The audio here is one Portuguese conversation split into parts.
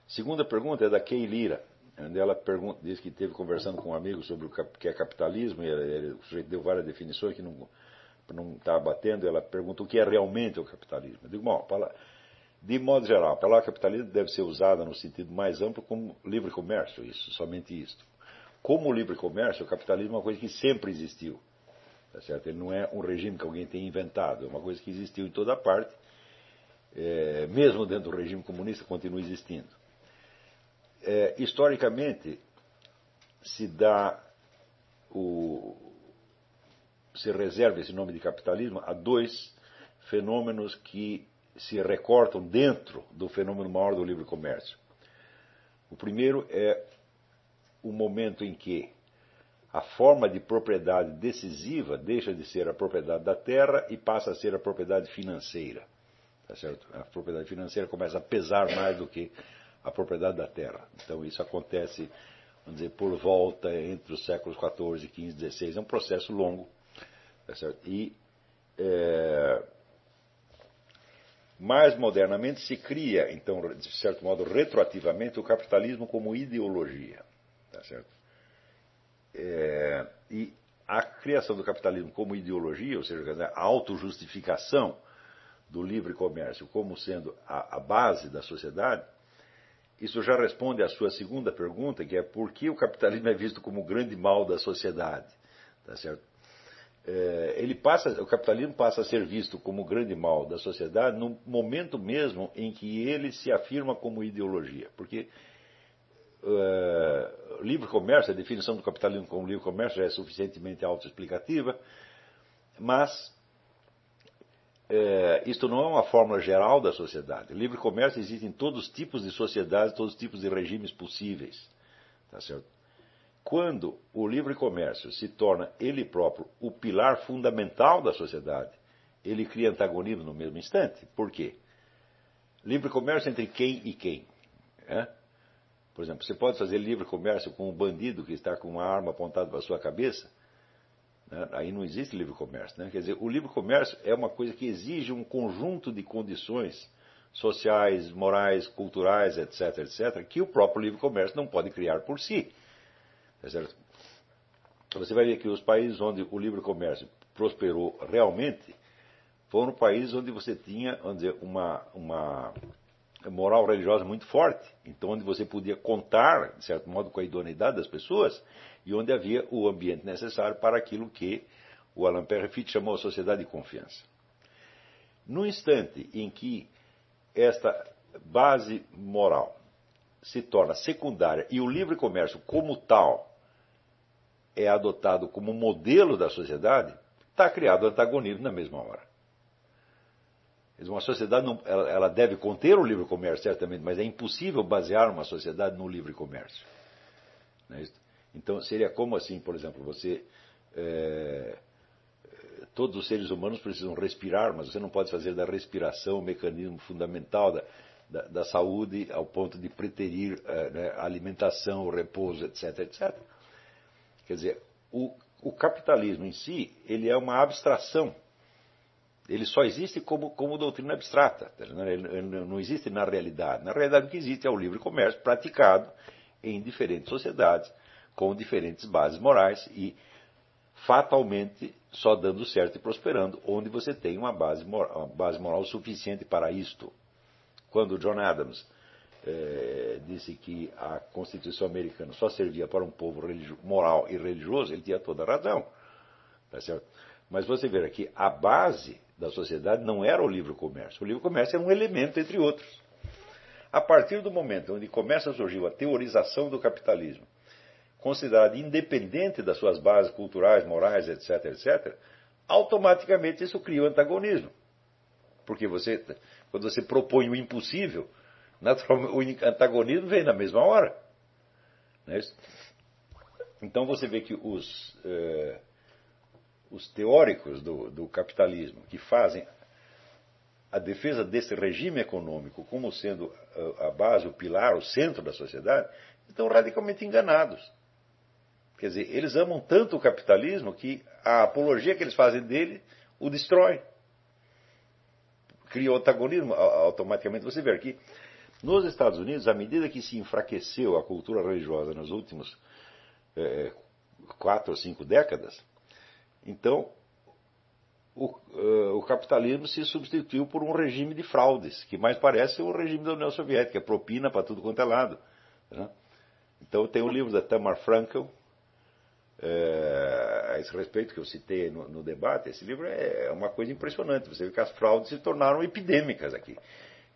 Segunda pergunta é da Kay Lira, onde ela diz que esteve conversando com um amigo sobre o que é capitalismo, e o sujeito deu várias definições que não estava batendo. Ela pergunta o que é realmente o capitalismo. Eu digo, bom, de modo geral, a palavra capitalismo deve ser usada no sentido mais amplo como livre comércio, isso, somente isso. Como livre comércio, o capitalismo é uma coisa que sempre existiu. Tá certo? Ele não é um regime que alguém tenha inventado, é uma coisa que existiu em toda parte, mesmo dentro do regime comunista, continua existindo. Historicamente, se reserva esse nome de capitalismo a dois fenômenos que se recortam dentro do fenômeno maior do livre comércio. O primeiro é o momento em que a forma de propriedade decisiva deixa de ser a propriedade da terra e passa a ser a propriedade financeira. Tá certo? A propriedade financeira começa a pesar mais do que a propriedade da terra. Então isso acontece, vamos dizer, por volta entre os séculos XIV, XV, XVI. É um processo longo. Tá certo? E mais modernamente se cria, então, de certo modo, retroativamente, o capitalismo como ideologia. Tá certo? E a criação do capitalismo como ideologia, ou seja, a autojustificação do livre comércio como sendo a base da sociedade, isso já responde à sua segunda pergunta, que é por que o capitalismo é visto como o grande mal da sociedade. Tá certo? O capitalismo passa a ser visto como o grande mal da sociedade no momento mesmo em que ele se afirma como ideologia. Porque livre comércio, a definição do capitalismo como livre comércio já é suficientemente autoexplicativa, mas isto não é uma fórmula geral da sociedade. O livre comércio existe em todos os tipos de sociedades, todos os tipos de regimes possíveis. Tá certo? Quando o livre comércio se torna ele próprio o pilar fundamental da sociedade, ele cria antagonismo no mesmo instante. Por quê? Livre comércio entre quem e quem? Por exemplo, você pode fazer livre comércio com um bandido que está com uma arma apontada para a sua cabeça? Aí não existe livre comércio. Quer dizer, o livre comércio é uma coisa que exige um conjunto de condições sociais, morais, culturais, etc., etc., que o próprio livre comércio não pode criar por si. Tá certo? Você vai ver que os países onde o livre comércio prosperou realmente foram países onde você tinha, vamos dizer, uma moral religiosa muito forte. Então, onde você podia contar, de certo modo, com a idoneidade das pessoas e onde havia o ambiente necessário para aquilo que o Alain Peyrefitte chamou de sociedade de confiança. No instante em que esta base moral se torna secundária e o livre comércio como tal é adotado como modelo da sociedade, está criado antagonismo na mesma hora. Uma sociedade ela deve conter o livre comércio, certamente, mas é impossível basear uma sociedade no livre comércio. Não é isso? Então, seria como assim, por exemplo, todos os seres humanos precisam respirar, mas você não pode fazer da respiração o mecanismo fundamental da saúde ao ponto de preterir a alimentação, o repouso, etc., etc. Quer dizer, o capitalismo em si, ele é uma abstração. Ele só existe como doutrina abstrata. Ele não existe na realidade. Na realidade, o que existe é o livre comércio praticado em diferentes sociedades, com diferentes bases morais e, fatalmente, só dando certo e prosperando, onde você tem uma base moral suficiente para isto. Quando John Adams disse que a Constituição americana só servia para um povo moral e religioso, ele tinha toda a razão. Tá certo? Mas você vê aqui, a base da sociedade não era o livre comércio. O livre comércio era um elemento entre outros. A partir do momento onde começa a surgir a teorização do capitalismo, considerada independente das suas bases culturais, morais, etc., etc., automaticamente isso cria o antagonismo. Porque quando você propõe o impossível, naturalmente o antagonismo vem na mesma hora. Não é isso? Então você vê que os teóricos do capitalismo que fazem a defesa desse regime econômico como sendo a base, o pilar, o centro da sociedade, estão radicalmente enganados. Quer dizer, eles amam tanto o capitalismo que a apologia que eles fazem dele o destrói. Cria o antagonismo automaticamente. Você vê aqui, Nos Estados Unidos, à medida que se enfraqueceu a cultura religiosa nos últimos 4 ou 5 décadas, então o capitalismo se substituiu por um regime de fraudes, que mais parece o regime da União Soviética, propina para tudo quanto é lado. Né? Então tem o livro da Tamar Frankel, a esse respeito que eu citei no debate. Esse livro é uma coisa impressionante. Você vê que as fraudes se tornaram epidêmicas aqui.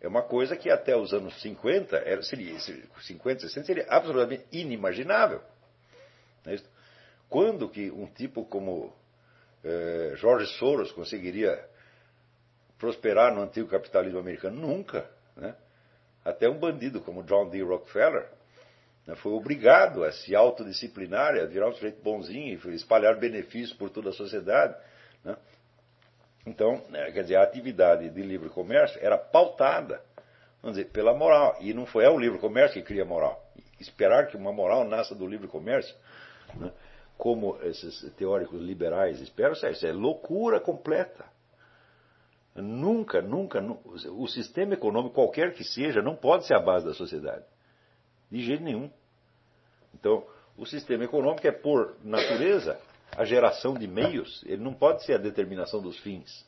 É uma coisa que até os anos 50, 50, 60, seria absolutamente inimaginável. Quando que um tipo como George Soros conseguiria prosperar no antigo capitalismo americano? Nunca. Né? Até um bandido como John D. Rockefeller foi obrigado a se autodisciplinar, a virar um sujeito bonzinho e espalhar benefícios por toda a sociedade. Né? Então, quer dizer, a atividade de livre comércio era pautada, vamos dizer, pela moral. E não é o livre comércio que cria moral. Esperar que uma moral nasça do livre comércio, né, como esses teóricos liberais esperam, isso é loucura completa. Nunca, o sistema econômico, qualquer que seja, não pode ser a base da sociedade. De jeito nenhum. Então, o sistema econômico é, por natureza, a geração de meios, ele não pode ser a determinação dos fins.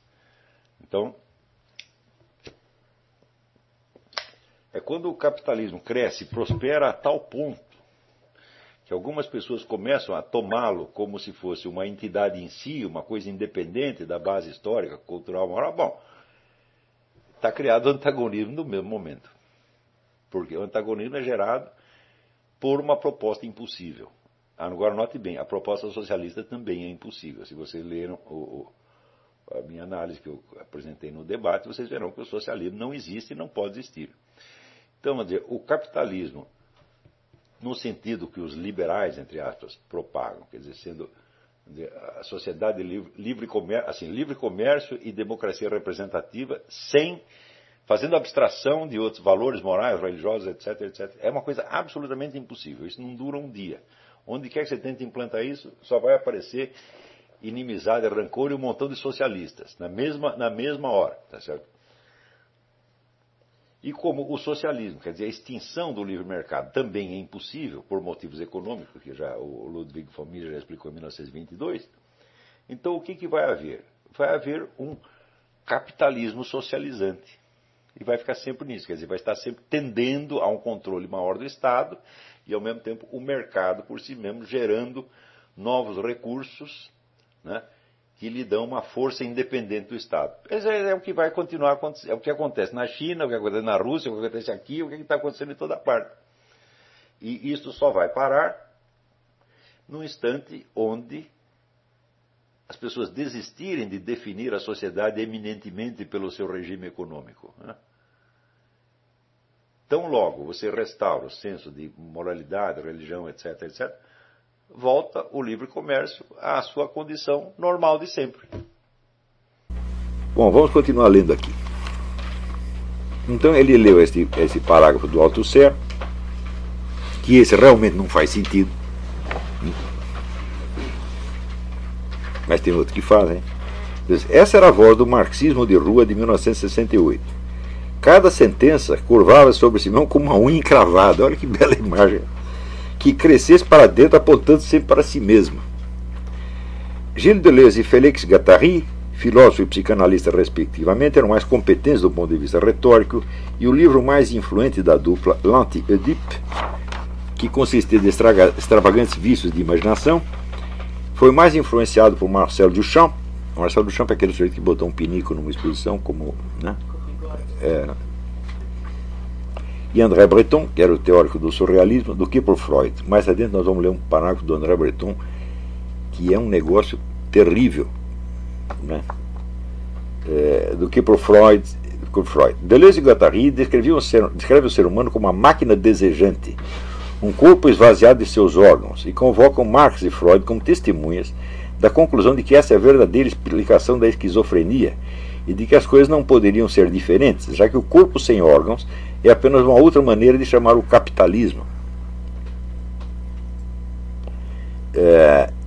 Então, é quando o capitalismo cresce e prospera a tal ponto que algumas pessoas começam a tomá-lo como se fosse uma entidade em si, uma coisa independente da base histórica, cultural, moral, bom, está criado o antagonismo no mesmo momento. Porque o antagonismo é gerado por uma proposta impossível. Agora, note bem, a proposta socialista também é impossível. Se vocês leram a minha análise que eu apresentei no debate, vocês verão que o socialismo não existe e não pode existir. Então, vamos dizer, o capitalismo, no sentido que os liberais, entre aspas, propagam, quer dizer, sendo a sociedade livre comércio, assim, livre comércio e democracia representativa, fazendo abstração de outros valores morais, religiosos, etc, etc. É uma coisa absolutamente impossível. Isso não dura um dia. Onde quer que você tente implantar isso, só vai aparecer inimizade, rancor e um montão de socialistas, na mesma hora. Tá certo? E como o socialismo, quer dizer, a extinção do livre mercado também é impossível, por motivos econômicos, que já o Ludwig von Mises já explicou em 1922, então o que vai haver? Vai haver um capitalismo socializante. E vai ficar sempre nisso, quer dizer, vai estar sempre tendendo a um controle maior do Estado e, ao mesmo tempo, o mercado por si mesmo gerando novos recursos, né, que lhe dão uma força independente do Estado. Isso é o que vai continuar a acontecer. É o que acontece na China, o que acontece na Rússia, o que acontece aqui, o que está acontecendo em toda parte. E isso só vai parar no instante onde as pessoas desistirem de definir a sociedade eminentemente pelo seu regime econômico. Né? Tão logo você restaura o senso de moralidade, religião, etc., etc., volta o livre comércio à sua condição normal de sempre. Bom, vamos continuar lendo aqui. Então ele leu esse parágrafo do Althusser, que esse realmente não faz sentido. Mas tem outro que faz, hein? Essa era a voz do marxismo de rua de 1968. Cada sentença curvava sobre Simão como uma unha encravada. Olha que bela imagem. Que crescesse para dentro, apontando sempre para si mesma. Gilles Deleuze e Félix Guattari, filósofo e psicanalista respectivamente, eram mais competentes do ponto de vista retórico, e o livro mais influente da dupla, L'Anti-Oedipe, que consistia de extravagantes vícios de imaginação, foi mais influenciado por Marcel Duchamp. Marcel Duchamp é aquele sujeito que botou um pinico numa exposição, como, né? E André Breton, que era o teórico do surrealismo, do que por Freud. Mais adiante nós vamos ler um parágrafo do André Breton, que é um negócio terrível, né? Do que por Freud. Deleuze e Guattari descrevem o ser humano como uma máquina desejante, um corpo esvaziado de seus órgãos, e convocam Marx e Freud como testemunhas da conclusão de que essa é a verdadeira explicação da esquizofrenia e de que as coisas não poderiam ser diferentes, já que o corpo sem órgãos é apenas uma outra maneira de chamar o capitalismo.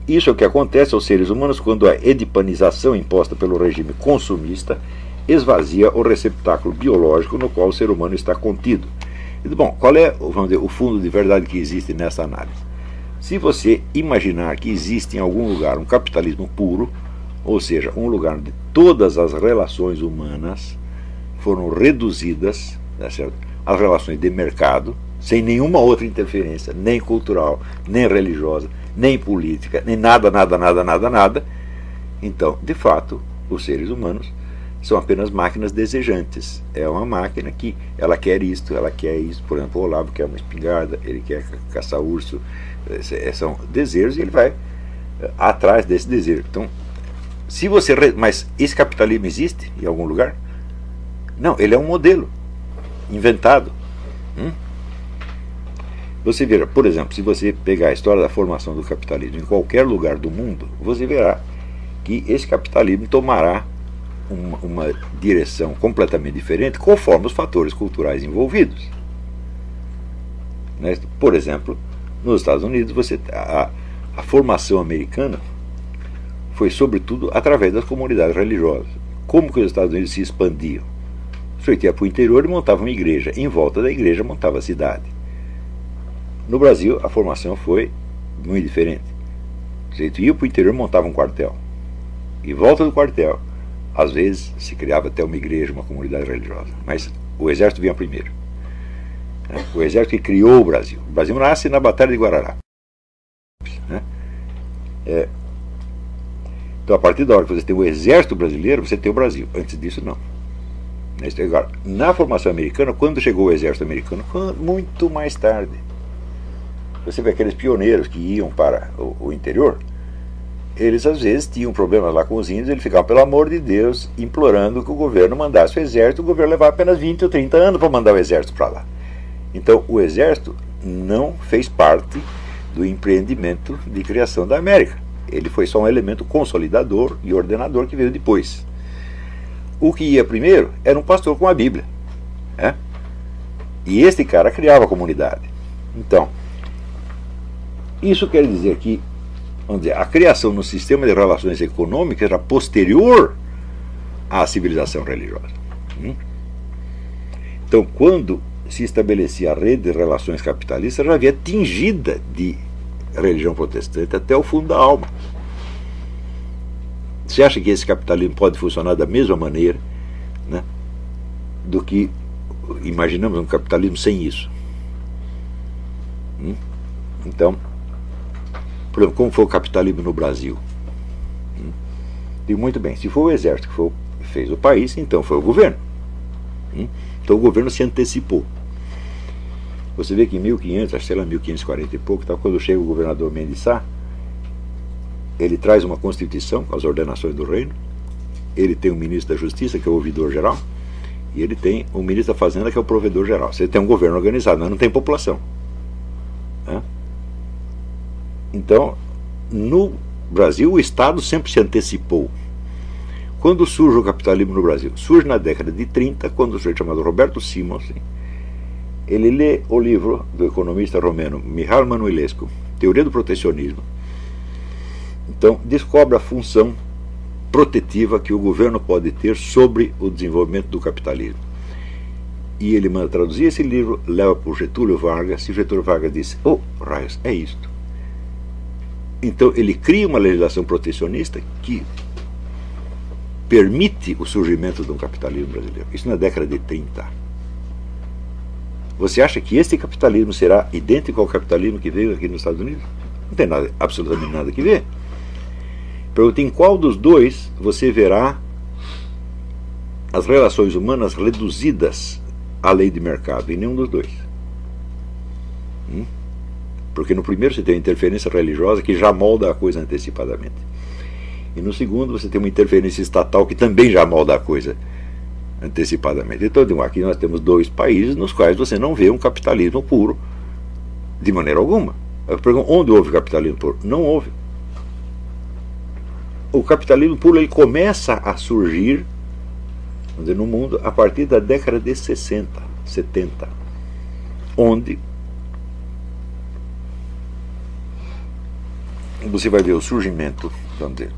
Isso é o que acontece aos seres humanos quando a edipanização imposta pelo regime consumista esvazia o receptáculo biológico no qual o ser humano está contido. Bom, qual é, vamos dizer, o fundo de verdade que existe nessa análise? Se você imaginar que existe em algum lugar um capitalismo puro, ou seja, um lugar onde todas as relações humanas foram reduzidas, né, certo? As relações de mercado, sem nenhuma outra interferência, nem cultural, nem religiosa, nem política, nem nada, nada, então, de fato, os seres humanos são apenas máquinas desejantes. É uma máquina que ela quer isto, ela quer isso. Por exemplo, o Olavo quer uma espingarda, ele quer caçar urso. São desejos e ele vai atrás desse desejo. Então, se você... Mas esse capitalismo existe em algum lugar? Não, ele é um modelo inventado. Você verá, por exemplo, se você pegar a história da formação do capitalismo em qualquer lugar do mundo, você verá que esse capitalismo tomará uma direção completamente diferente conforme os fatores culturais envolvidos. Né? Por exemplo, nos Estados Unidos, a formação americana foi sobretudo através das comunidades religiosas. Como que os Estados Unidos se expandiam? O sujeito ia para o interior e montava uma igreja. Em volta da igreja montava a cidade. No Brasil, a formação foi muito diferente. O sujeito ia para o interior e montava um quartel. Em volta do quartel, às vezes, se criava até uma igreja, uma comunidade religiosa. Mas o exército vinha primeiro. O exército que criou o Brasil. O Brasil nasce na Batalha de Guararapes. Então, a partir da hora que você tem o exército brasileiro, você tem o Brasil. Antes disso, não. Agora, na formação americana, quando chegou o exército americano, foi muito mais tarde. Você vê aqueles pioneiros que iam para o interior, eles às vezes tinham problemas lá com os índios, eles ficavam, pelo amor de Deus, implorando que o governo mandasse o exército. O governo levava apenas 20 ou 30 anos para mandar o exército para lá. Então, o exército não fez parte do empreendimento de criação da América. Ele foi só um elemento consolidador e ordenador que veio depois. O que ia primeiro era um pastor com a Bíblia. E este cara criava a comunidade. Então, isso quer dizer que, vamos dizer, a criação no sistema de relações econômicas era posterior à civilização religiosa. Então, quando se estabelecia a rede de relações capitalistas, já havia tingida de religião protestante até o fundo da alma. Você acha que esse capitalismo pode funcionar da mesma maneira, né, do que imaginamos um capitalismo sem isso? Então, por exemplo, como foi o capitalismo no Brasil? Digo, muito bem, se foi o exército que fez o país, então foi o governo. Então o governo se antecipou. Você vê que em 1500, sei lá, 1540 e pouco, quando chega o governador Mendes Sá, ele traz uma constituição com as ordenações do reino, ele tem o ministro da Justiça, que é o ouvidor geral, e ele tem o ministro da Fazenda, que é o provedor geral. Você tem um governo organizado, mas não tem população. Então, no Brasil, o Estado sempre se antecipou. Quando surge o capitalismo no Brasil? Surge na década de 30, quando o sujeito chamado Roberto Simons, ele lê o livro do economista romeno Mihail Manuilescu, Teoria do Protecionismo. Então, descobre a função protetiva que o governo pode ter sobre o desenvolvimento do capitalismo. E ele manda traduzir esse livro, leva para o Getúlio Vargas, e Getúlio Vargas disse, raios, é isto. Então, ele cria uma legislação protecionista que permite o surgimento de um capitalismo brasileiro. Isso na década de 30. Você acha que este capitalismo será idêntico ao capitalismo que veio aqui nos Estados Unidos? Não tem nada, absolutamente nada que ver. Pergunta, em qual dos dois você verá as relações humanas reduzidas à lei de mercado? Em nenhum dos dois. Porque no primeiro você tem uma interferência religiosa que já molda a coisa antecipadamente. E no segundo você tem uma interferência estatal que também já molda a coisa antecipadamente. Então, aqui nós temos dois países nos quais você não vê um capitalismo puro de maneira alguma. Eu pergunto, onde houve capitalismo puro? Não houve. O capitalismo puro ele começa a surgir, vamos dizer, no mundo a partir da década de 60, 70, onde você vai ver o surgimento, vamos dizer,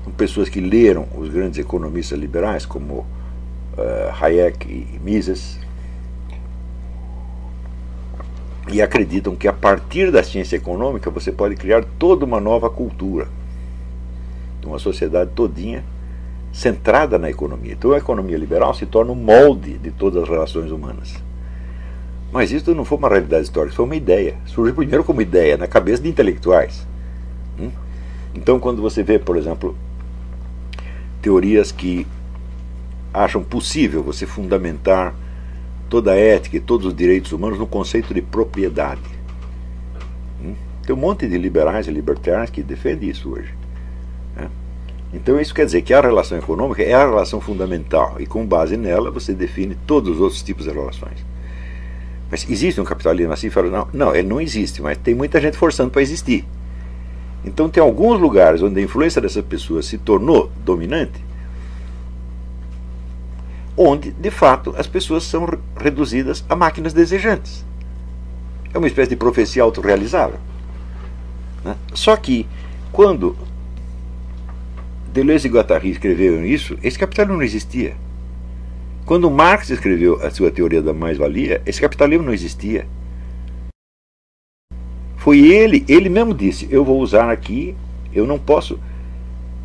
com pessoas que leram os grandes economistas liberais como Hayek e Mises, e acreditam que a partir da ciência econômica você pode criar toda uma nova cultura, uma sociedade todinha centrada na economia. Então a economia liberal se torna o molde de todas as relações humanas. Mas isso não foi uma realidade histórica, foi uma ideia. Surgiu primeiro como ideia na cabeça de intelectuais. Então quando você vê, por exemplo, teorias que acham possível você fundamentar toda a ética e todos os direitos humanos no conceito de propriedade. Tem um monte de liberais e libertários que defendem isso hoje. Então isso quer dizer que a relação econômica é a relação fundamental e com base nela você define todos os outros tipos de relações. Mas existe um capitalismo assim? Não, ele não existe, mas tem muita gente forçando para existir. Então tem alguns lugares onde a influência dessas pessoas se tornou dominante, onde, de fato, as pessoas são reduzidas a máquinas desejantes. É uma espécie de profecia autorrealizável. Só que, quando Deleuze e Guattari escreveram isso, esse capitalismo não existia. Quando Marx escreveu a sua teoria da mais-valia, esse capitalismo não existia. Foi ele mesmo disse, eu vou usar aqui, eu não posso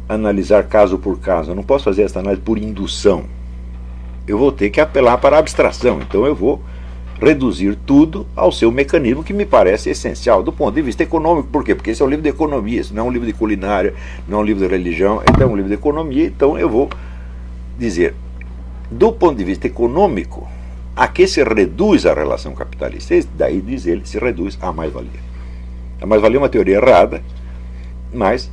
analisar caso por caso, eu não posso fazer essa análise por indução. Eu vou ter que apelar para a abstração, então eu vou reduzir tudo ao seu mecanismo que me parece essencial do ponto de vista econômico. Por quê? Porque esse é um livro de economia, isso não é um livro de culinária, não é um livro de religião, é um livro de economia, então eu vou dizer, do ponto de vista econômico, a que se reduz a relação capitalista? Daí, diz ele, se reduz à mais-valia. A mais-valia é uma teoria errada, mas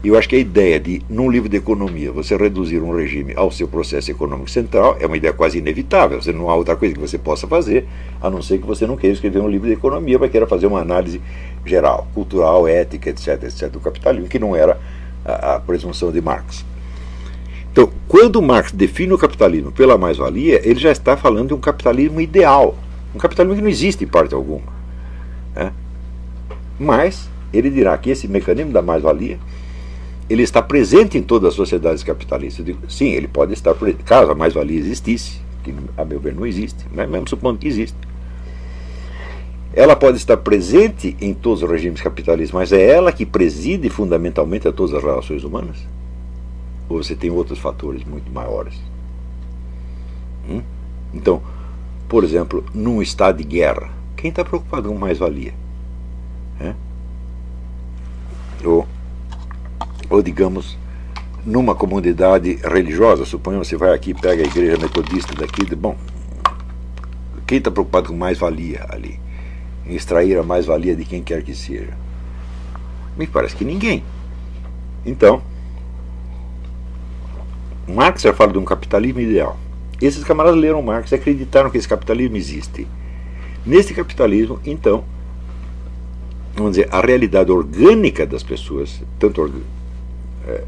eu acho que a ideia de, num livro de economia, você reduzir um regime ao seu processo econômico central é uma ideia quase inevitável. Você não há outra coisa que você possa fazer, a não ser que você não queira escrever um livro de economia, mas queira fazer uma análise geral, cultural, ética, etc., do capitalismo, que não era a presunção de Marx. Então, quando Marx define o capitalismo pela mais-valia, ele já está falando de um capitalismo ideal, um capitalismo que não existe em parte alguma. Mas ele dirá que esse mecanismo da mais-valia ele está presente em todas as sociedades capitalistas. Eu digo, sim, ele pode estar presente, caso a mais-valia existisse, que a meu ver não existe, mas mesmo supondo que existe. Ela pode estar presente em todos os regimes capitalistas, mas é ela que preside fundamentalmente a todas as relações humanas? Ou você tem outros fatores muito maiores? Então, por exemplo, num estado de guerra, quem está preocupado com mais-valia? Ou digamos, numa comunidade religiosa, suponhamos, você vai aqui, pega a igreja metodista daqui, bom, quem está preocupado com mais-valia ali? Em extrair a mais-valia de quem quer que seja? Me parece que ninguém. Então, Marx já fala de um capitalismo ideal. Esses camaradas leram Marx e acreditaram que esse capitalismo existe. Nesse capitalismo, então, vamos dizer, a realidade orgânica das pessoas, tanto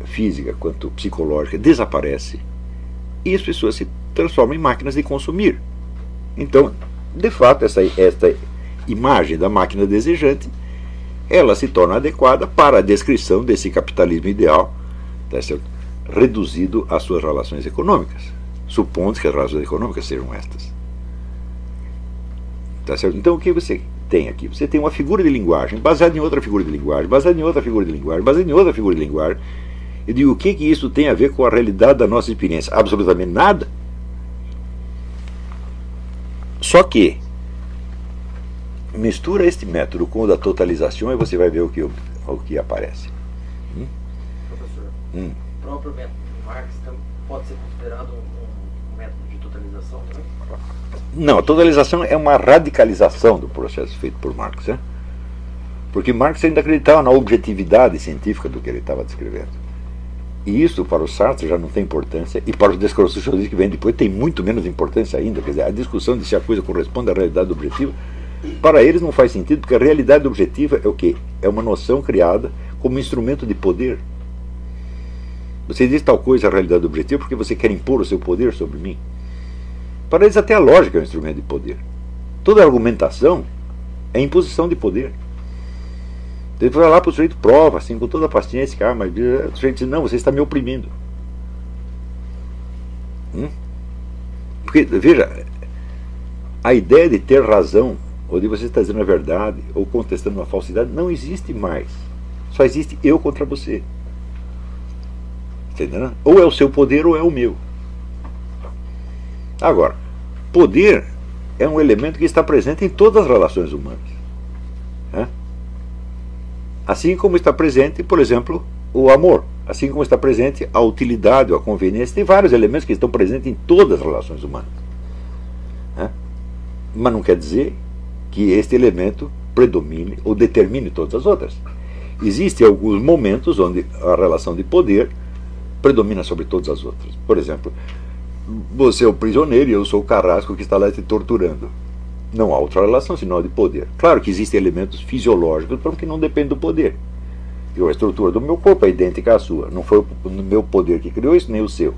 física quanto psicológica, desaparece e as pessoas se transformam em máquinas de consumir. Então, de fato, esta imagem da máquina desejante, ela se torna adequada para a descrição desse capitalismo ideal, tá certo? Reduzido às suas relações econômicas, supondo que as relações econômicas sejam estas. Tá certo? Então, o que você tem aqui? Você tem uma figura de linguagem baseada em outra figura de linguagem, baseada em outra figura de linguagem, baseada em outra figura de linguagem. Eu digo, o que isso tem a ver com a realidade da nossa experiência? Absolutamente nada. Só que mistura este método com o da totalização e você vai ver o que aparece. Professor, o próprio método de Marx pode ser considerado um método de totalização também? Não, a totalização é uma radicalização do processo feito por Marx. Porque Marx ainda acreditava na objetividade científica do que ele estava descrevendo. E isso para o Sartre já não tem importância, e para os desconstrucionistas que vêm depois tem muito menos importância ainda. Quer dizer, a discussão de se a coisa corresponde à realidade objetiva, para eles não faz sentido, porque a realidade objetiva é o quê? É uma noção criada como instrumento de poder. Você diz tal coisa a realidade objetiva porque você quer impor o seu poder sobre mim. Para eles até a lógica é um instrumento de poder. Toda argumentação é imposição de poder. Ele vai lá para o sujeito, prova, assim, com toda a paciência, mas o sujeito diz, não, você está me oprimindo. Porque, veja, a ideia de ter razão, ou de você estar dizendo a verdade, ou contestando uma falsidade, não existe mais. Só existe eu contra você. Entendeu? Ou é o seu poder ou é o meu. Agora, poder é um elemento que está presente em todas as relações humanas. Assim como está presente, por exemplo, o amor. Assim como está presente a utilidade, a conveniência. Tem vários elementos que estão presentes em todas as relações humanas. Mas não quer dizer que este elemento predomine ou determine todas as outras. Existem alguns momentos onde a relação de poder predomina sobre todas as outras. Por exemplo, você é o prisioneiro e eu sou o carrasco que está lá te torturando. Não há outra relação senão a de poder. Claro que existem elementos fisiológicos porque não dependem do poder. A estrutura do meu corpo é idêntica à sua. Não foi o meu poder que criou isso, nem o seu.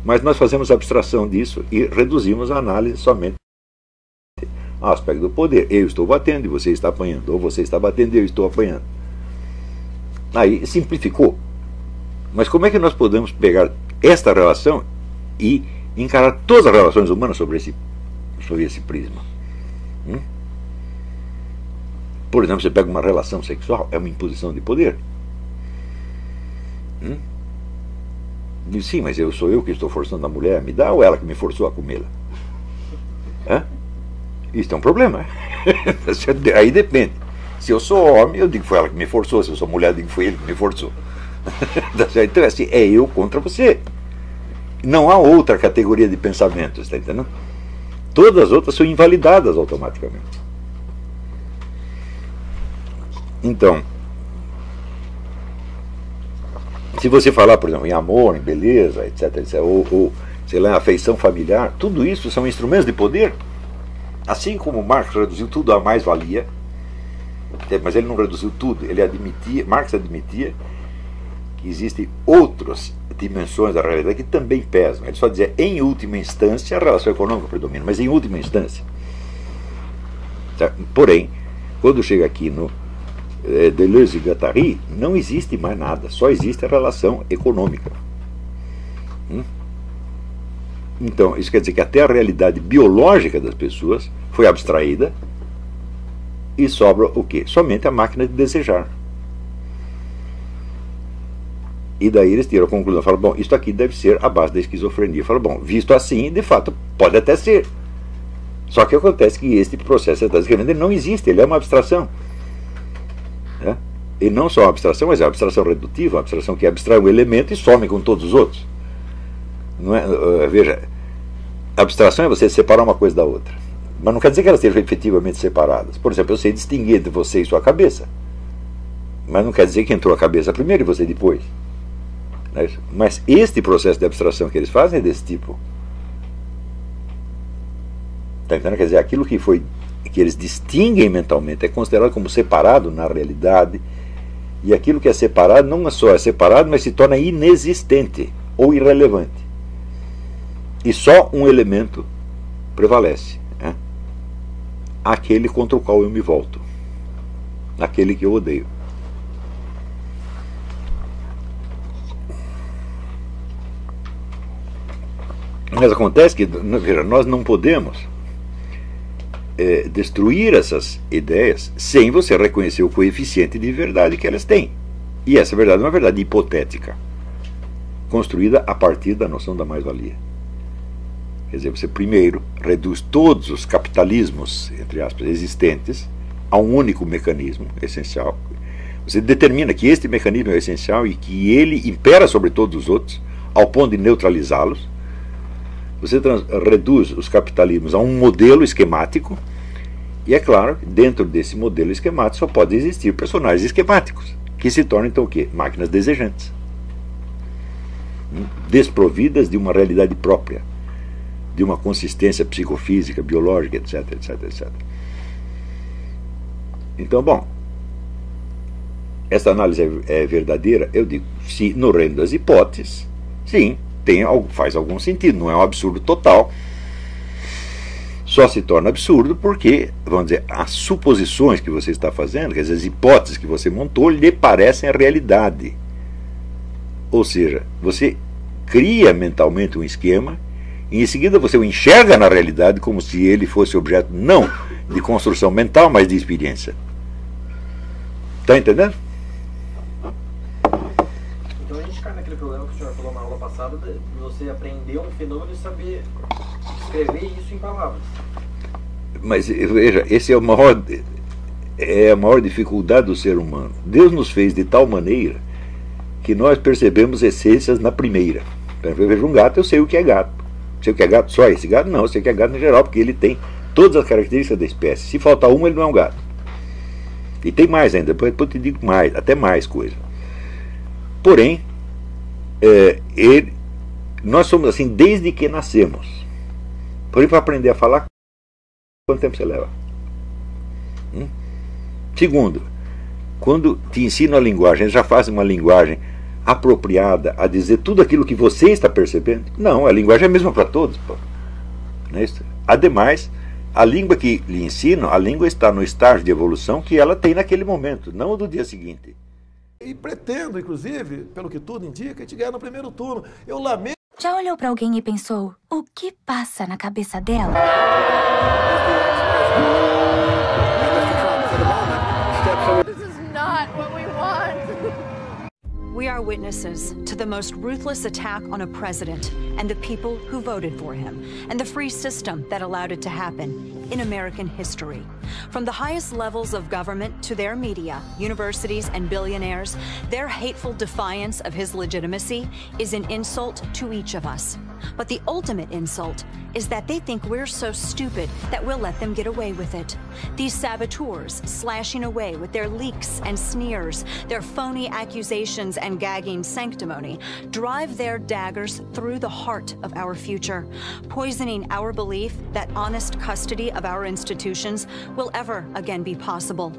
Mas nós fazemos abstração disso e reduzimos a análise somente ao aspecto do poder. Eu estou batendo e você está apanhando. Ou você está batendo e eu estou apanhando. Aí simplificou. Mas como é que nós podemos pegar esta relação e encarar todas as relações humanas sobre esse prisma? Por exemplo, você pega uma relação sexual, é uma imposição de poder. Diz, sim, mas sou eu que estou forçando a mulher a me dar ou ela que me forçou a comê-la? Isso é um problema. Aí depende. Se eu sou homem, eu digo que foi ela que me forçou. Se eu sou mulher, eu digo que foi ele que me forçou. Então, assim, é eu contra você. Não há outra categoria de pensamento, está entendendo? Todas as outras são invalidadas automaticamente. Então, se você falar, por exemplo, em amor, em beleza, etc, ou sei lá, afeição familiar, tudo isso são instrumentos de poder. Assim como Marx reduziu tudo à mais-valia, mas ele não reduziu tudo, Marx admitia que existem outras dimensões da realidade que também pesam. Ele só dizia, em última instância, a relação econômica predomina, mas em última instância. Porém, quando chega aqui no Deleuze e Guattari, não existe mais nada, só existe a relação econômica. Então, isso quer dizer que até a realidade biológica das pessoas foi abstraída e sobra o quê? Somente a máquina de desejar. E daí eles tiram a conclusão, falam, bom, isso aqui deve ser a base da esquizofrenia. Falam, bom, visto assim, de fato, pode até ser. Só que acontece que este processo que você está descrevendo, ele não existe, ele é uma abstração. E não só uma abstração, mas é uma abstração redutiva, uma abstração que abstrai um elemento e some com todos os outros. Não é, veja, abstração é você separar uma coisa da outra. Mas não quer dizer que elas sejam efetivamente separadas. Por exemplo, eu sei distinguir entre você e sua cabeça. Mas não quer dizer que entrou a cabeça primeiro e você depois. Não é isso? Mas este processo de abstração que eles fazem é desse tipo. Está entendendo? Quer dizer, aquilo que eles distinguem mentalmente é considerado como separado na realidade. E aquilo que é separado não só é separado, mas se torna inexistente ou irrelevante. E só um elemento prevalece. Aquele contra o qual eu me volto. Aquele que eu odeio. Mas acontece que, veja, nós não podemos destruir essas ideias sem você reconhecer o coeficiente de verdade que elas têm. E essa verdade é uma verdade hipotética, construída a partir da noção da mais-valia. Quer dizer, você primeiro reduz todos os capitalismos, entre aspas, existentes a um único mecanismo essencial. Você determina que este mecanismo é essencial e que ele impera sobre todos os outros, ao ponto de neutralizá-los. Você reduz os capitalismos a um modelo esquemático, e é claro, dentro desse modelo esquemático só pode existir personagens esquemáticos, que se tornam então o quê? Máquinas desejantes, desprovidas de uma realidade própria, de uma consistência psicofísica, biológica, etc, etc, etc. Então, bom, essa análise é verdadeira, eu digo, se no reino das hipóteses, sim, faz algum sentido, não é um absurdo total. Só se torna absurdo porque, vamos dizer, as suposições que você está fazendo, quer dizer, as hipóteses que você montou, lhe parecem a realidade. Ou seja, você cria mentalmente um esquema E em seguida você o enxerga na realidade como se ele fosse objeto não de construção mental, mas de experiência. Está entendendo? Então a gente cai naquele problema que o senhor falou na aula passada, de você aprender um fenômeno e saber escrever isso em palavras. Mas veja, esse é a maior dificuldade do ser humano. Deus nos fez de tal maneira que nós percebemos essências na primeira. Por exemplo, eu vejo um gato, eu sei o que é gato. Sei o que é gato só esse gato? Não, eu sei o que é gato em geral, porque ele tem todas as características da espécie. Se faltar uma, ele não é um gato. E tem mais ainda, depois eu te digo mais, até mais coisa. Porém, nós somos assim desde que nascemos. Porém, para aprender a falar, quanto tempo você leva? Segundo, quando te ensinam a linguagem, eles já fazem uma linguagem apropriada a dizer tudo aquilo que você está percebendo? Não, a linguagem é a mesma para todos. Pô. Não é isso? Ademais, a língua que lhe ensinam, a língua está no estágio de evolução que ela tem naquele momento, não do dia seguinte. E pretendo, inclusive, pelo que tudo indica, te ganhar no primeiro turno. Eu lamento. Já olhou para alguém e pensou, o que passa na cabeça dela? This is not what we want. We are witnesses to the most ruthless attack on a president and the people who voted for him, and the free system that allowed it to happen in American history. From the highest levels of government to their media, universities, and billionaires, their hateful defiance of his legitimacy is an insult to each of us. But the ultimate insult is that they think we're so stupid that we'll let them get away with it. These saboteurs slashing away with their leaks and sneers, their phony accusations and gagging sanctimony, drive their daggers through the heart of our future, poisoning our belief that honest custody of our institutions will ever again be possible,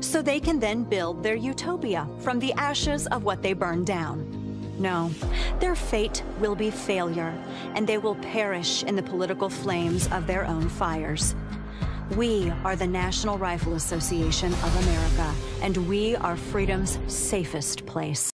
so they can then build their utopia from the ashes of what they burned down. No, their fate will be failure, and they will perish in the political flames of their own fires. We are the National Rifle Association of America, and we are freedom's safest place.